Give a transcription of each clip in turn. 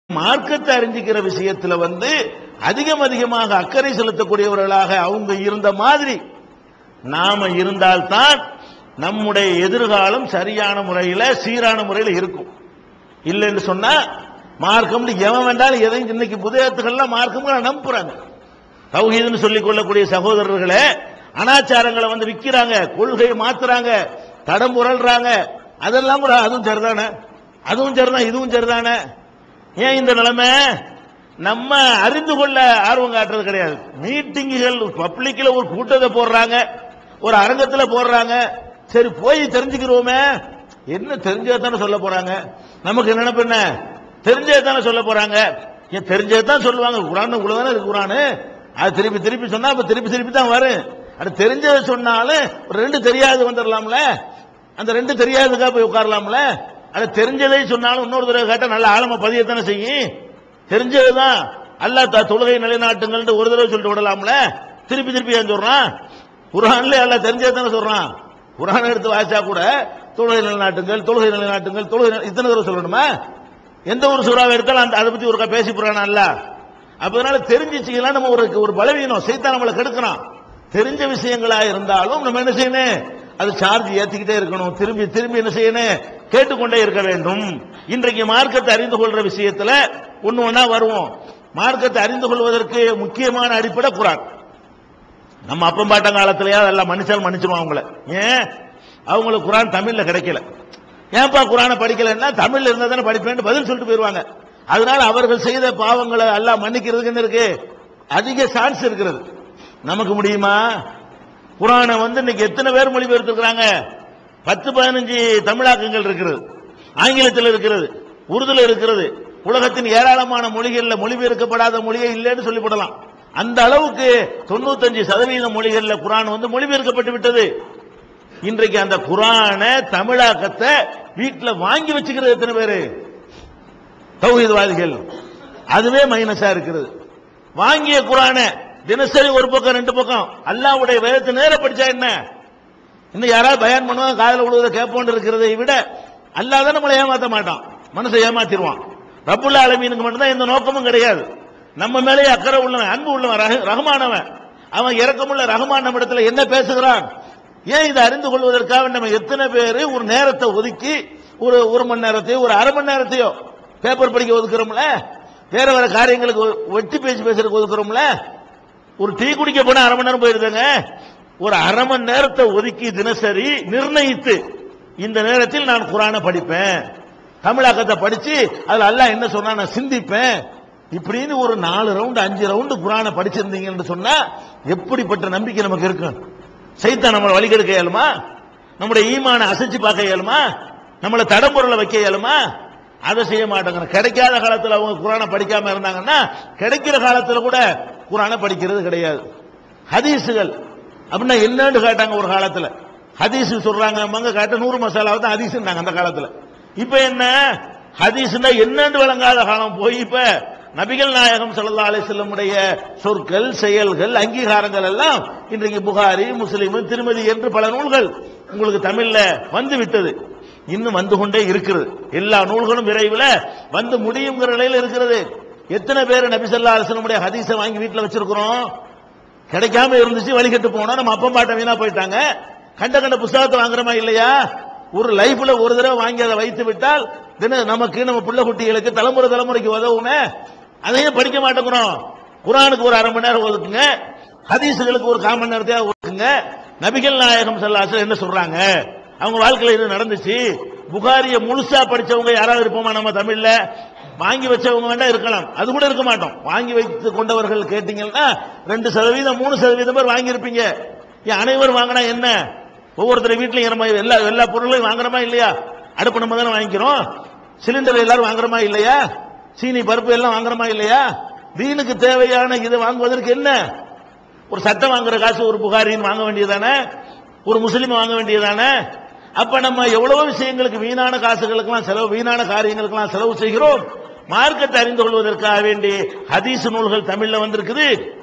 மார்க்கத்தை அறிஞ்சிக்கிற விஷயத்துல அதிகமாக அக்கறை செலுத்தக்கூடியவர்களாக அவங்க இருந்த மாதிரி நாம இருந்தால்தான் நம்முடைய எதிர்காலம் சரியான முறையில் சீரான முறையில் இருக்கும். இல்லைன்னு சொன்னா மார்க்கம் எவன் வேண்டாலும் எதையும் இன்னைக்கு புதையத்துக்கள்லாம் மார்க்கம் நம்புறாங்க. தௌஹீதுன்னு சொல்லிக் கொள்ளக்கூடிய சகோதரர்களே அனாச்சாரங்களை விற்கிறாங்க, கொள்கையை மாத்துறாங்க, தடம் புரள்றாங்க. அதெல்லாம் கூட அதுவும் சரிதானே, அதுவும் சரிதான், இதுவும் சரிதானே. ஏன் இந்த நிலைமை? நம்ம அறிந்து கொள்ள ஆர்வம் காட்டுறது கிடையாது. மீட்டிங்குகள் பப்ளிக்ல ஒரு கூட்டத்தை போடுறாங்க, ஒரு அரங்கத்தில் போடுறாங்க. சரி போய் தெரிஞ்சுக்கிறோமே, என்ன தெரிஞ்சதானே சொல்ல போறாங்க. நமக்கு நினைப்பு என்ன, தெரிஞ்சதானே சொல்ல போறாங்க. ஏன் தெரிஞ்சதான் சொல்லுவாங்க. குரான் இவ்வளவுதானே இருக்கு குரானு, அது திருப்பி திருப்பி சொன்னா அப்ப திருப்பி திருப்பி தான் வரும். அது தெரிஞ்சதை சொன்னாலும் ரெண்டு தெரியாது வந்துடலாம்ல, அந்த ரெண்டு தெரியாதுக்கா போய் உட்காரலாம்ல. அது தெரிஞ்சதை சொன்னாலும் இன்னொரு தடவை கேட்டா நல்ல ஆழமா பதியத்தானே செய்யும். தெரிஞ்சதுதான் அல்லாஹ் தொழுகை நிலைநாட்டுங்கள் ஒரு தடவை சொல்லிட்டு விடலாம்ல, திருப்பி திருப்பி ஏன் சொல்றான்? குர்ஆன்ல அல்லாஹ் தெரிஞ்சதானே சொல்றான். குர்ஆன் எடுத்து வாசிச்சா கூட தொழுகை நிலைநாட்டுங்கள், தொழுகை நிலைநாட்டுங்கள், தொழுகை இத்தனை தடவை சொல்லணுமா? எந்த ஒரு சூறாவை எடுத்தாலும் அதை பத்தி ஒரு பேசி போறானா அல்ல. அதனால தெரிஞ்சிச்சுக்கலாம் நம்ம ஒரு பலவீனம், சைத்தான் நம்மளை கெடுக்கிறான். தெரிஞ்ச விஷயங்களா இருந்தாலும் நம்ம என்ன செய்யணும், அது சார்ஜ் ஏத்திக்கிட்டே இருக்கணும், திரும்பி திரும்பி என்ன செய்யணும், கேட்டுக்கொண்டே இருக்க வேண்டும். இன்றைக்கு மார்க்கத்தை அறிந்து கொள்ற விஷயத்துல ஒண்ணு ஒண்ணா வருவோம். மார்க்கத்தை அறிந்து கொள்வதற்கு முக்கியமான அடிப்படை குர்ஆன். நம்ம அப்பம் பாட்ட காலத்திலேயே அதெல்லாம் மன்னிச்சிருவோம் அவங்கள. ஏன் அவங்களுக்கு குர்ஆன் தமிழ்ல கிடைக்கல, ஏன்பா குர்ஆனை படிக்கலன்னா தமிழ்ல இருந்தா தானே படிப்பேன் பதில் சொல்லிட்டு போயிருவாங்க. அதனால அவர்கள் செய்த பாவங்களை அல்லாஹ் மன்னிக்கிறதுக்கு என்ன இருக்கு, அதிக சான்ஸ் இருக்கிறது. நமக்கு முடியுமா? குர்ஆனை இன்னைக்கு எத்தனை பேர் மொழிபெயர்த்திருக்கிறாங்க? 10-15 தமிழாக்கங்கள் இருக்கிறது, ஆங்கிலத்தில் இருக்கிறது, உருதுல இருக்கிறது. உலகத்தின் ஏராளமான மொழிகளில் மொழிபெயர்க்கப்படாத மொழியே இல்லைன்னு சொல்லிவிடலாம். அந்த அளவுக்கு 95% மொழிகளில் குர்ஆன் மொழிபெயர்க்கப்பட்டு விட்டது. இன்றைக்கு அந்த குர்ஆனை தமிழாக்கத்தை வீட்டில் வாங்கி வச்சுக்கிறது எத்தனை பேரு? தௌஹீத்வாதிகள். அதுவே மைனஸா இருக்கிறது. வாங்கிய குர்ஆனை தினசரி ஒரு பக்கம் ரெண்டு பக்கம் அல்லாஹ்வுடைய வேதத்தை நேர படிச்சா என்ன, இன்னும் யாராவது பயான் பண்ணுவாங்க, காதல விழுவதை கேட்போன்னு இருக்கிறதை விட அல்லாஹ் தான் நம்மளை ஏமாத்த மாட்டான், மனசை ஏமாத்திடுவான். ரப்புல் ஆலமீனுக்கு மட்டும்தான் எந்த நோக்கமும் கிடையாது. நம்ம மேலே அக்கறை உள்ளவன், அன்பு உள்ளவன், ரஹ்மானவன். அவன் இரக்கமுள்ள ரஹ்மான் நம்ம இடத்துல என்ன பேசுகிறான், ஏன் இதை அறிந்து கொள்வதற்காக நம்ம எத்தனை பேர் ஒரு நேரத்தை ஒதுக்கி ஒரு மணி நேரத்தையோ ஒரு அரை மணி நேரத்தையோ பேப்பர் படிக்க ஒதுக்குறோம்ல, வேற வேற காரியங்களுக்கு வெட்டி பேசி பேசுறதுக்கு ஒதுக்குறோம்ல. ஒரு டீ குடிக்க போனா அரை மணி நேரம் போயிருந்தாங்க. ஒரு அரை மணி நேரத்தை ஒதுக்கி தினசரி நிர்ணயித்து இந்த நேரத்தில் நான் குர்ஆனை படிப்பேன், தமிழாக்கத்தை படிச்சு அதுல அல்லாஹ் என்ன சொன்னா நான் சிந்திப்பேன். இப்படின்னு ஒரு 4 ரவுண்டு 5 ரவுண்டு குர்ஆனை படிச்சிருந்தீங்கன்னு சொன்னா எப்படிப்பட்ட நம்பிக்கை நமக்கு இருக்கும்? சைத்தான் நம்மளை வழிகெடுக்க இயலுமா? நம்முடைய ஈமானை அசைச்சு பார்க்க இயலுமா? நம்மளை தடம்பொருளை வைக்க இயலுமா? அதை செய்ய மாட்டாங்க. கிடைக்காத காலத்தில் அவங்க குர்ஆனை படிக்காம இருந்தாங்கன்னா கிடைக்கிற காலத்தில் கூட குர்ஆனை படிக்கிறது கிடையாது. ஹதீசுகள் அப்படின்னா என்னன்னு கேட்டாங்க ஒரு காலத்துல. ஹதீஸ் சொல்றாங்க கேட்ட 100 மசாலாவை தான் ஹதீஸ்னாங்க அந்த காலத்துல. இப்ப என்ன ஹதீஸ்னா என்னன்னு விளங்காத காலம் போய் இப்ப நபிகள் நாயகம் ஸல்லல்லாஹு அலைஹி வஸல்லம் உடைய சொற்கள், செயல்கள், அங்கீகாரங்கள் எல்லாம் இன்றைக்கு புகாரி, முஸ்லிம், திருமதி என்று பல நூல்கள் உங்களுக்கு தமிழ்ல வந்து விட்டது. இன்னும் வந்து கொண்டே இருக்கிறது. எல்லா நூல்களும் விரைவில் முடியுங்கிற நிலையில் இருக்கிறது. எத்தனை பேர் நபி ஸல்லல்லாஹு அலைஹி வஸல்லம் உடைய ஹதீஸை வாங்கி வீட்டில் வச்சிருக்கிறோம்? கிடைக்காம இருந்துச்சு, வழிகட்டு போனா நம்ம அப்பம் பாட்ட வீணா போயிட்டாங்க. கண்ட புத்தகத்தை வாங்குறமா இல்லையா? ஒரு லைஃப்ல ஒரு தடவை வாங்கி அதை வைத்து விட்டால் நமக்கு நம்ம பிள்ளை குட்டிகளுக்கு தலைமுறைக்கு உதவுமே. அதையும் படிக்க மாட்டேங்கிறோம். குர்ஆனுக்கு ஒரு அரை மணி நேரம் ஒதுக்குங்க, ஹதீஸுகளுக்கு ஒரு 1/4 மணி நேரத்தையா ஒதுக்குங்க. நபிகள் நாயகம் ஸல்லல்லாஹு அலைஹி வஸல்லம் என்ன சொல்றாங்க, அவங்க வாழ்க்கையில் இது நடந்துச்சு. புகாரிய முழுசா படிச்சவங்க யாராவது இருப்போமா நம்ம தமிழ்ல? வாங்கி வச்சவங்க வேண்டா இருக்கலாம், அது கூட இருக்க மாட்டோம். வாங்கி வைத்து கொண்டவர்கள் கேட்டீங்கன்னா 2% 3% பேர் வாங்கி இருப்பீங்க. அனைவரும் வாங்கினா என்ன? ஒவ்வொருத்தர் வீட்லயும் எல்லா பொருளையும் வாங்குறமா இல்லையா? அடுப்பு நம்ம தானே வாங்கிக்கிறோம். சிலிண்டர் எல்லாரும் வாங்குறமா இல்லையா? சீனி பருப்பு எல்லாம் வாங்குறமா இல்லையா? தீனுக்கு தேவையான இதை வாங்குவதற்கு என்ன ஒரு சட்டம் வாங்குற காசு ஒரு புகாரின்னு வாங்க வேண்டியதானே, ஒரு முஸ்லீம் வாங்க வேண்டியதானே? அப்ப நம்ம எவ்வளவு விஷயங்களுக்கு வீணான காசுகளுக்கெல்லாம் செலவு, வீணான காரியங்களுக்கெல்லாம் செலவு செய்கிறோம். மார்க்கத்தை அறிந்து கொள்வதற்காக வேண்டி ஹதீஸ் நூல்கள் தமிழ்ல வந்திருக்குது,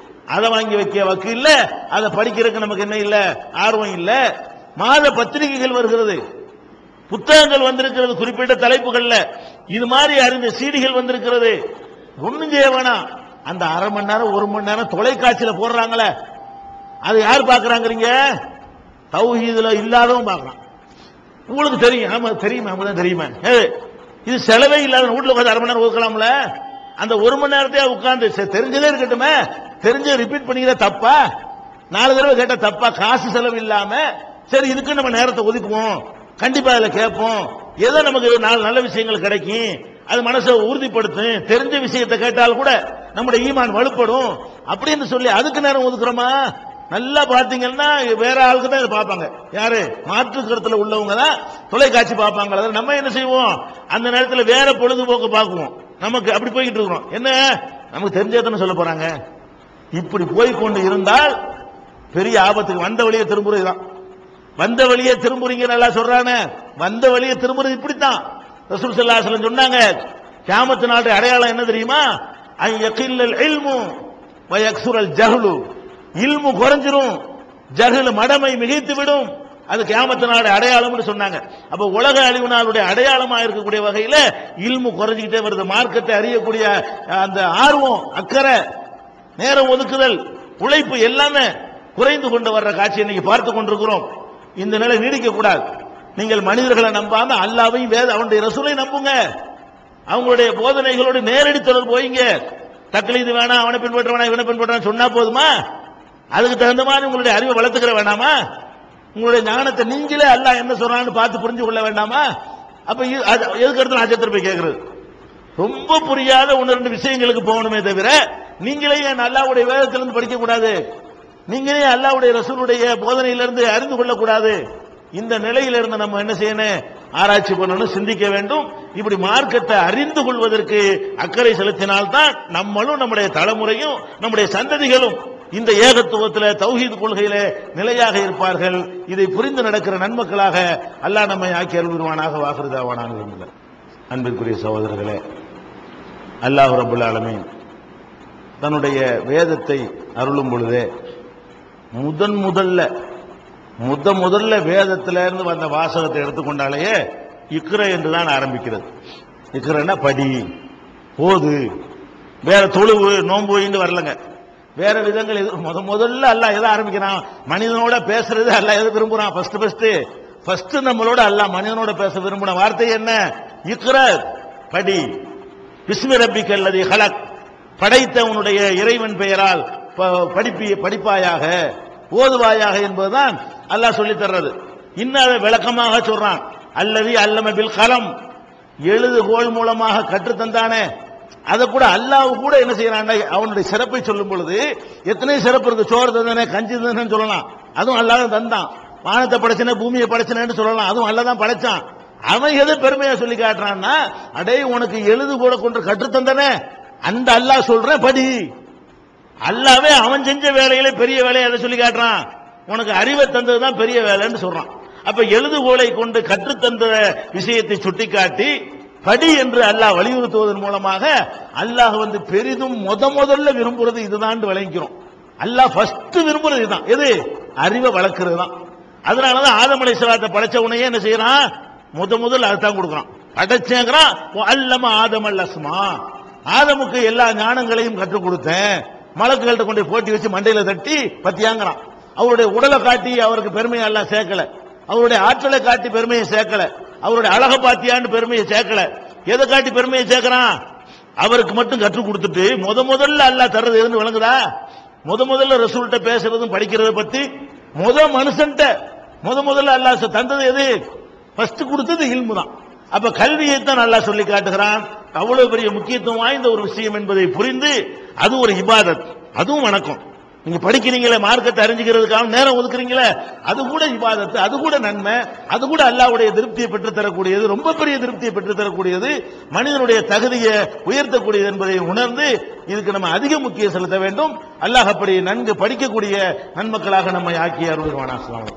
அதை வாங்கி வைக்க வக்கு இல்ல, அதை படிக்கிறதுக்கு நமக்கு என்ன இல்ல, ஆர்வம் இல்ல. மாத பத்திரிகைகள் வருகிறது, புத்தகங்கள் வந்திருக்கிறது குறிப்பிட்ட தலைப்புகள்ல, இது மாதிரி அறிந்த சீடிகள் வந்திருக்கிறது. ஒண்ணும் செய்ய வேணாம், அந்த அரை மணி நேரம் 1 மணி நேரம் தொலைக்காட்சியில போடுறாங்களே, அது யார் பாக்குறாங்க? தௌஹீதுல இல்லாதவன் பாக்குறான். உங்களுக்கு தெரியும், ஆமா தெரியுமா, தான் தெரியுமா, இது செலவே இல்லாத வீட்டுல உட்காந்து அரை மணி நேரம் ஒதுக்கலாம்ல. அந்த 1 மணி நேரத்தையே உட்கார்ந்து தெரிஞ்சதே இருக்கட்டுமே, தெரிஞ்ச ரிப்பீட் பண்ணிக்கிற தப்பா? 4 தடவை கேட்ட தப்பா? காசு செலவு இல்லாம சரி இதுக்கு நம்ம நேரத்தை ஒதுக்குவோம், கண்டிப்பா அதுல கேட்போம், ஏதோ நமக்கு 4 நல்ல விஷயங்கள் கிடைக்கும், அது மனசை உறுதிப்படுத்தும், தெரிஞ்ச விஷயத்தை கேட்டால் கூட நம்முடைய ஈமான் வலுப்படும் அப்படின்னு சொல்லி அதுக்கு நேரம் ஒதுக்குறோமா? நல்லா பாத்தீங்கன்னா வேற ஆளுக்கு தான் இதை பார்ப்பாங்க. யாரு? மாற்று கருத்துல உள்ளவங்க தான் தொலைக்காட்சி பார்ப்பாங்க. நம்ம என்ன செய்வோம்? அந்த நேரத்தில் வேற பொழுதுபோக்கு பார்க்குவோம். நமக்கு அப்படி போய்கிட்டு இருக்கிறோம். என்ன நமக்கு தெரிஞ்சதானே சொல்ல போறாங்க. இப்படி போய்கொண்டு இருந்தால் பெரிய ஆபத்துக்கு வந்த வழியை திரும்புறதுதான். வந்த வழியை திரும்புறீங்க நல்லா சொல்றானே, வந்த வழியை திரும்புறது இப்படித்தான். ரசூல் ஸல்லல்லாஹு அலைஹி வஸல்லம் சொன்னாங்க, கியாமத் நாளுடைய அடையாளம் என்ன தெரியுமா? ஐ யகில்லல் இல்மு வ யக்ஸுரல் ஜஹ்லு. இல்மு குறைஞ்சிரும், ஜஹ்ல் மடமை மிகைத்து விடும். அது கியாமத் நாளுடைய அடையாளம்னு சொன்னாங்க. அப்ப உலக அழிவு நாளுடைய அடையாளமா இருக்கக்கூடிய வகையில இல்மு குறைஞ்சிக்கிட்டே வருது. மார்க்கத்தை அறியக்கூடிய அந்த ஆர்வம், அக்கறை, நேரம் ஒதுக்குதல், உழைப்பு எல்லாமே குறைந்து கொண்டு வர்ற காட்சி இன்னைக்கு பார்த்து கொண்டிருக்கிறோம். இந்த நிலை நீடிக்க கூடாது. நீங்கள் மனிதர்களை நம்பாம அல்லாஹ்வையும் அவனுடைய ரசூலை நம்புங்க. அவங்களுடைய போதனைகளோடு நேரடி தொடர்பு போய்ங்க. தக்லீது வேணாம், அவனை பின்பற்ற வேணாம், இவனை பின்பற்ற சொன்னா போதுமா? அதுக்கு தகுந்த மாதிரி உங்களுடைய அறிவை வளர்த்துக்கிற வேண்டாமா? உங்களுடைய ஞானத்தை நீங்களே அல்லாஹ் என்ன சொல்றான்னு பார்த்து புரிஞ்சு கொள்ள வேண்டாமா? அப்ப எதுக்கு எடுத்து ஆச்சரியத்தில் போய் கேட்கறது? ரொம்ப புரியாத 1-2 விஷயங்களுக்கு போகணுமே தவிர நீங்களே ஏன் அல்லாஹ்வுடைய வேதத்திலிருந்து படிக்க கூடாது? நீங்களே அல்லாஹ்வுடைய ரசூலுடைய போதனையிலிருந்து அறிந்து கொள்ளக்கூடாது? இந்த நிலையிலிருந்து நம்ம என்ன செய்யணும்? ஆராய்ச்சி பண்ணணும், சிந்திக்க வேண்டும். இப்படி மார்க்கத்தை அறிந்து கொள்வதற்கு அக்கறை செலுத்தினால்தான் நம்மளும் நம்முடைய தலைமுறையும் நம்முடைய சந்ததிகளும் இந்த ஏகத்துவத்தில் தௌஹீத் கொள்கையில நிலையாக இருப்பார்கள். இதை புரிந்து நடக்கிற நன்மக்களாக அல்லாஹ் நம்மை ஆக்கி அருள்வானாக. வாகிருதாவானாக. அன்பிற்குரிய சகோதரர்களே, அல்லாஹ் ரப்பல் ஆலமீன் தன்னுடைய வேதத்தை அருளும் பொழுதே முதல்ல வேதத்திலிருந்து வந்த வாசகத்தை எடுத்துக்கொண்டாலேயே இக்ர என்றுதான் ஆரம்பிக்கிறது. இக்ரன்னா படி, ஓது. வேற தொழுவு, நோன்பு வரலங்க. வேற விதங்கள் முதல்ல அல்லாஹ் எதை ஆரம்பிக்கிறான்? மனிதனோட பேசுறது அல்லாஹ் எதை விரும்புறான்? ஃபர்ஸ்ட் நம்மளோட அல்லாஹ் மனிதனோட பேச விரும்பின வார்த்தை என்ன? இக்ர, படி. பிஸ்மி ரப்பிக்கல் லதீ ஹலக், படைத்தவனுடைய இறைவன் பெயரால் படிப்பாயாக, ஓதுவாயாக என்பதுதான் அல்லாஹ் சொல்லி தர்றது. இன்னும் அதை விளக்கமாக சொல்றான். அல்லதி அல்லம பில் கலம், எழுதுகோள் மூலமாக கற்றுத்தந்தானே, அதை கூட அல்லாஹ் கூட என்ன செய்யறான்? அவனுடைய சிறப்பை சொல்லும் பொழுது எத்தனை சிறப்பு இருக்கு. சோறு தந்தானே, கஞ்சி தந்தானே சொல்லலாம், அதுவும் அல்லாஹ் தான் தந்தான். வானத்தை படைச்சனே, பூமியை படைச்சனேன்னு சொல்லலாம், அதுவும் அல்லாஹ் தான் படைச்சான். அவன் எதை பெருமையா சொல்லி காட்டுறான்னா, அடே உனக்கு எழுதுகோளை கொண்டு கற்றுத்தந்தானே, அந்த அல்லாஹ் சொல்றேன் படி. அல்லாவே அவன் செஞ்ச வேலையில பெரிய வேலையை அதை சொல்லி காட்டுறான். உனக்கு அறிவை தந்ததுதான் பெரிய வேலைன்னு சொல்றான். அப்ப எழுதுகோளை கொண்டு கற்றுத்தந்த விஷயத்தை சுட்டிக்காட்டி படி என்று அல்லாஹ் வலியுறுத்துவதன் மூலமாக அல்லாஹ் பெரிதும் முதல்ல விரும்புறது இதுதான் விளங்கிக்கிறோம். அல்லாஹ் ஃபர்ஸ்ட் விரும்புறது இதுதான். எது? அறிவை வளர்க்கிறது தான். அதனாலதான் ஆதம் அலைஹிஸ்ஸலாத்தை படைச்ச உடனே என்ன செய்யறான்? முதல்ல அதுதான் கொடுக்குறான். படைச்சேங்கிறான். அல்லம ஆதம் அல் அஸ்மா, ஆதமுக்கு எல்லா ஞானங்களையும் கற்றுக் கொடுத்தேன். மலக்குகள்கிட்ட கொண்டு போட்டி வச்சு மண்டையில தட்டி பத்தியாங்கிறான். அவருடைய உடலை காட்டி அவருக்கு பெருமையை எல்லாம் சேர்க்கல, அவருடைய ஆற்றலை காட்டி பெருமையை சேர்க்கல, அவருடைய அழக பாத்தியான்னு பெருமையை சேர்க்கல. எதை காட்டி பெருமையை சேர்க்கிறான்? அவருக்கு மட்டும் கற்றுக் கொடுத்துட்டு முதல்ல அல்லாஹ் தர்றது எதுன்னு விளங்குதா? முதல்ல ரசூல்கிட்ட பேசுறதும் படிக்கிறத பத்தி மனுஷன்ட்ட முதல்ல அல்லாஹ் தந்தது எது? ஃபர்ஸ்ட் கொடுத்தது இல்மு தான். அப்ப கல்வியை தான் அல்லாஹ் சொல்லி காட்டுகிறான். அவ்வளவு பெரிய முக்கியத்துவம் வாய்ந்த ஒரு விஷயம் என்பதை புரிந்து அது ஒரு இபாதத், அதுவும் வணக்கம். நீங்க படிக்கிறீங்களே, மார்க்கத்தை அறிஞ்சுக்கிறதுக்காக நேரம் ஒதுக்குறீங்களே, அது கூட இபாதத்து, அது கூட நன்மை, அது கூட அல்லாஹ்வுடைய திருப்தியை பெற்று தரக்கூடியது, ரொம்ப பெரிய திருப்தியை பெற்று தரக்கூடியது, மனிதனுடைய தகுதியை உயர்த்தக்கூடியது என்பதை உணர்ந்து இதுக்கு நம்ம அதிக முக்கியம் செலுத்த வேண்டும். அல்லாஹ் அப்படி நன்கு படிக்கக்கூடிய நன்மக்களாக நம்மை ஆக்கி அருள்வானாக.